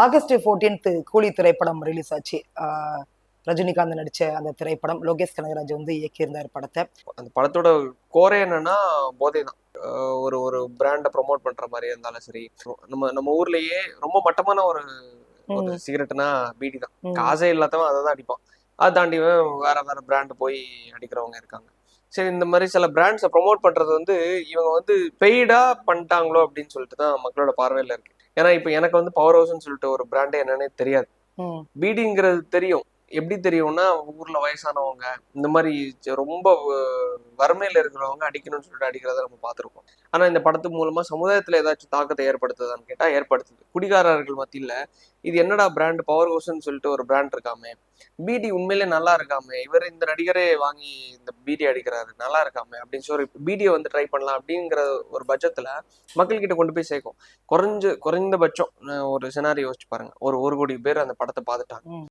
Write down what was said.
August 14th கூலி திரைப்படம் release ஆச்சு. ரஜினிகாந்த் நடிச்ச அந்த திரைப்படம். லோகேஷ் கனகராஜ் வந்து இயக்கியிருந்தார் படத்தை. அந்த படத்தோட கோரே என்னன்னா போதை தான். ஒரு ஒரு பிராண்டை ப்ரொமோட் பண்ற மாதிரி இருந்தாலும் சரி, நம்ம ஊர்லயே ரொம்ப மட்டமான ஒரு சிகரெட்னா பீடி தான். காசே இல்லாதவன் அதை தான் அடிப்பான். அதை தாண்டி வேற வேற பிராண்ட் போய் அடிக்கிறவங்க இருக்காங்க. சரி, இந்த மாதிரி சில பிராண்ட்ஸை ப்ரொமோட் பண்றது வந்து இவங்க வந்து பெய்டா பண்ணிட்டாங்களோ அப்படின்னு சொல்லிட்டு தான் மக்களோட பார்வையில இருக்கு. ஏன்னா இப்ப எனக்கு வந்து பவர் ஹவுஸ்ன்னு சொல்லிட்டு ஒரு பிராண்டே என்னன்னே தெரியாது. பீடிங்கிறது தெரியும். எப்படி தெரியும்னா, ஊர்ல வயசானவங்க இந்த மாதிரி ரொம்ப வறுமையில இருக்கிறவங்க அடிக்கணும்னு சொல்லிட்டு அடிக்கிறத நம்ம பார்த்துருக்கோம். ஆனா இந்த படத்து மூலமா சமுதாயத்துல ஏதாச்சும் தாக்கத்தை ஏற்படுத்துதான்னு கேட்டா ஏற்படுத்துது. குடிகாரர்கள் மத்தியில இது என்னடா பிராண்ட், பவர் ஹவுஸ்ன்னு சொல்லிட்டு ஒரு பிராண்ட் இருக்காமே, பீடி உண்மையிலே நல்லா இருக்காமே, இவர் இந்த நடிகரே வாங்கி இந்த பீடி அடிக்கிறாரு, நல்லா இருக்காமே அப்படின்னு சொல்லி பீடியை வந்து ட்ரை பண்ணலாம் அப்படிங்கிற ஒரு பட்சத்துல மக்கள் கிட்ட கொண்டு போய் சேர்க்கும். குறைந்தபட்சம் ஒரு சினாரி யோசிச்சு பாருங்க. ஒரு 1 கோடி பேர் அந்த படத்தை பார்த்துட்டாங்க.